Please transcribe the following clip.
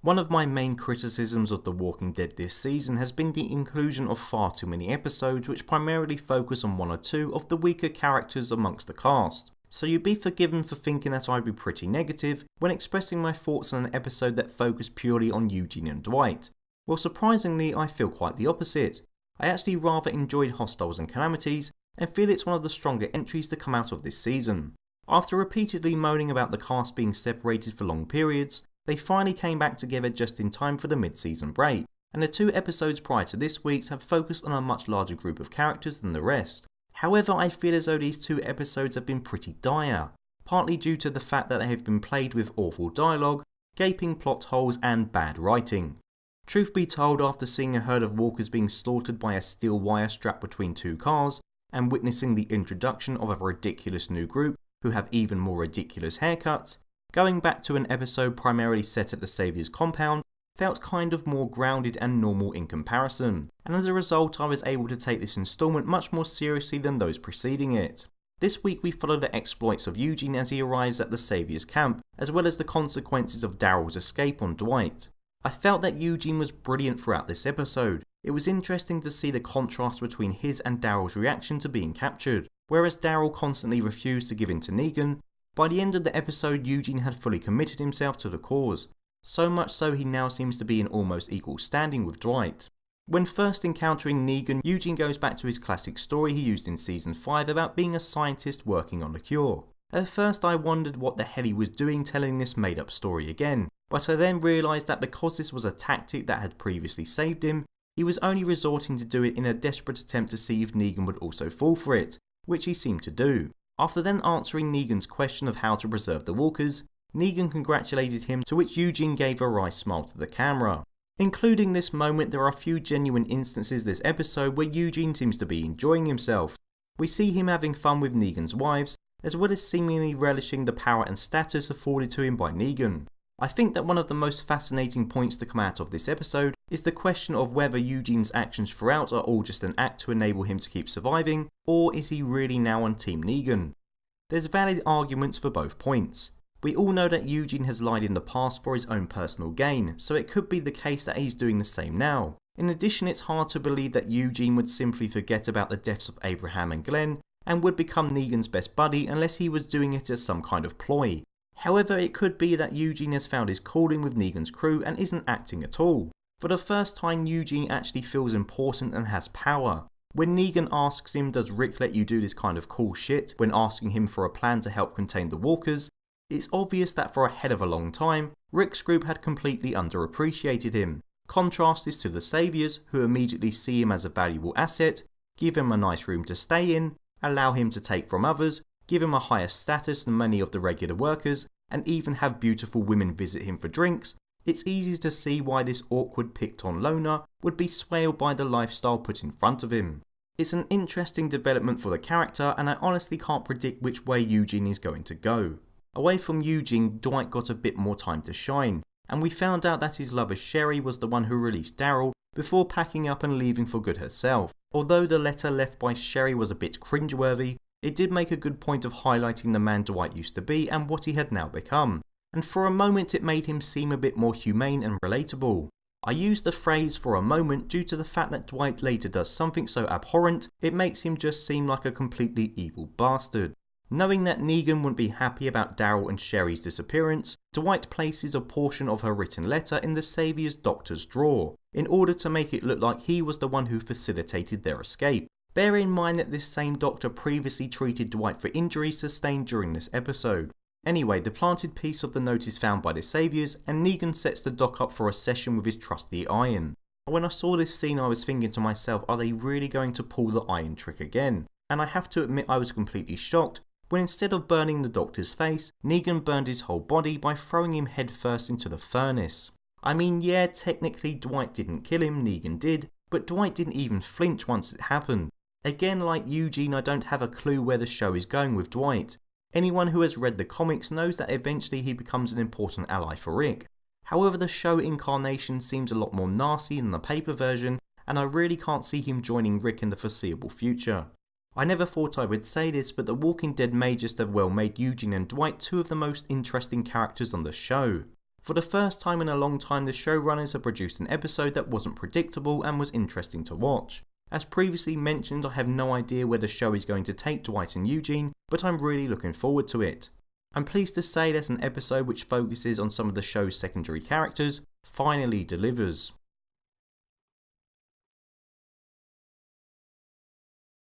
One of my main criticisms of The Walking Dead this season has been the inclusion of far too many episodes which primarily focus on one or two of the weaker characters amongst the cast. So you'd be forgiven for thinking that I'd be pretty negative when expressing my thoughts on an episode that focused purely on Eugene and Dwight. Well, surprisingly, I feel quite the opposite. I actually rather enjoyed Hostiles and Calamities and feel it's one of the stronger entries to come out of this season. After repeatedly moaning about the cast being separated for long periods, they finally came back together just in time for the mid-season break, and the 2 episodes prior to this week's have focused on a much larger group of characters than the rest. However, I feel as though these 2 episodes have been pretty dire, partly due to the fact that they have been plagued with awful dialogue, gaping plot holes and bad writing. Truth be told, after seeing a herd of walkers being slaughtered by a steel wire strapped between 2 cars, and witnessing the introduction of a ridiculous new group who have even more ridiculous haircuts, going back to an episode primarily set at the Saviour's compound felt kind of more grounded and normal in comparison, and as a result I was able to take this installment much more seriously than those preceding it. This week we follow the exploits of Eugene as he arrives at the Saviour's camp, as well as the consequences of Daryl's escape on Dwight. I felt that Eugene was brilliant throughout this episode. It was interesting to see the contrast between his and Daryl's reaction to being captured. Whereas Daryl constantly refused to give in to Negan, by the end of the episode Eugene had fully committed himself to the cause, so much so he now seems to be in almost equal standing with Dwight. When first encountering Negan, Eugene goes back to his classic story he used in season 5 about being a scientist working on a cure. At first I wondered what the hell he was doing telling this made up story again, but I then realised that because this was a tactic that had previously saved him, he was only resorting to do it in a desperate attempt to see if Negan would also fall for it, which he seemed to do. After then answering Negan's question of how to preserve the walkers, Negan congratulated him, to which Eugene gave a wry smile to the camera. Including this moment, there are a few genuine instances this episode where Eugene seems to be enjoying himself. We see him having fun with Negan's wives, as well as seemingly relishing the power and status afforded to him by Negan. I think that one of the most fascinating points to come out of this episode is the question of whether Eugene's actions throughout are all just an act to enable him to keep surviving, or is he really now on Team Negan? There's valid arguments for both points. We all know that Eugene has lied in the past for his own personal gain, so it could be the case that he's doing the same now. In addition, it's hard to believe that Eugene would simply forget about the deaths of Abraham and Glenn, and would become Negan's best buddy unless he was doing it as some kind of ploy. However, it could be that Eugene has found his calling with Negan's crew and isn't acting at all. For the first time, Eugene actually feels important and has power. When Negan asks him, does Rick let you do this kind of cool shit, when asking him for a plan to help contain the walkers, it's obvious that for a hell of a long time, Rick's group had completely underappreciated him. Contrast this to the Saviors, who immediately see him as a valuable asset, give him a nice room to stay in, allow him to take from others, give him a higher status than many of the regular workers, and even have beautiful women visit him for drinks. It's easy to see why this awkward picked-on loner would be swayed by the lifestyle put in front of him. It's an interesting development for the character, and I honestly can't predict which way Eugene is going to go. Away from Eugene, Dwight got a bit more time to shine, and we found out that his lover Sherry was the one who released Daryl before packing up and leaving for good herself. Although the letter left by Sherry was a bit cringeworthy, it did make a good point of highlighting the man Dwight used to be and what he had now become, and for a moment it made him seem a bit more humane and relatable. I use the phrase "for a moment" due to the fact that Dwight later does something so abhorrent it makes him just seem like a completely evil bastard. Knowing that Negan wouldn't be happy about Daryl and Sherry's disappearance, Dwight places a portion of her written letter in the Saviour's doctor's drawer, in order to make it look like he was the one who facilitated their escape. Bear in mind that this same doctor previously treated Dwight for injuries sustained during this episode. Anyway, the planted piece of the note is found by the Saviours, and Negan sets the doc up for a session with his trusty iron. When I saw this scene I was thinking to myself, are they really going to pull the iron trick again? And I have to admit I was completely shocked when instead of burning the doctor's face, Negan burned his whole body by throwing him headfirst into the furnace. I mean, yeah, technically Dwight didn't kill him, Negan did, but Dwight didn't even flinch once it happened. Again, like Eugene, I don't have a clue where the show is going with Dwight. Anyone who has read the comics knows that eventually he becomes an important ally for Rick. However, the show incarnation seems a lot more nasty than the paper version, and I really can't see him joining Rick in the foreseeable future. I never thought I would say this, but The Walking Dead may just have well made Eugene and Dwight two of the most interesting characters on the show. For the first time in a long time, the showrunners have produced an episode that wasn't predictable and was interesting to watch. As previously mentioned, I have no idea where the show is going to take Dwight and Eugene, but I'm really looking forward to it. I'm pleased to say that an episode which focuses on some of the show's secondary characters finally delivers.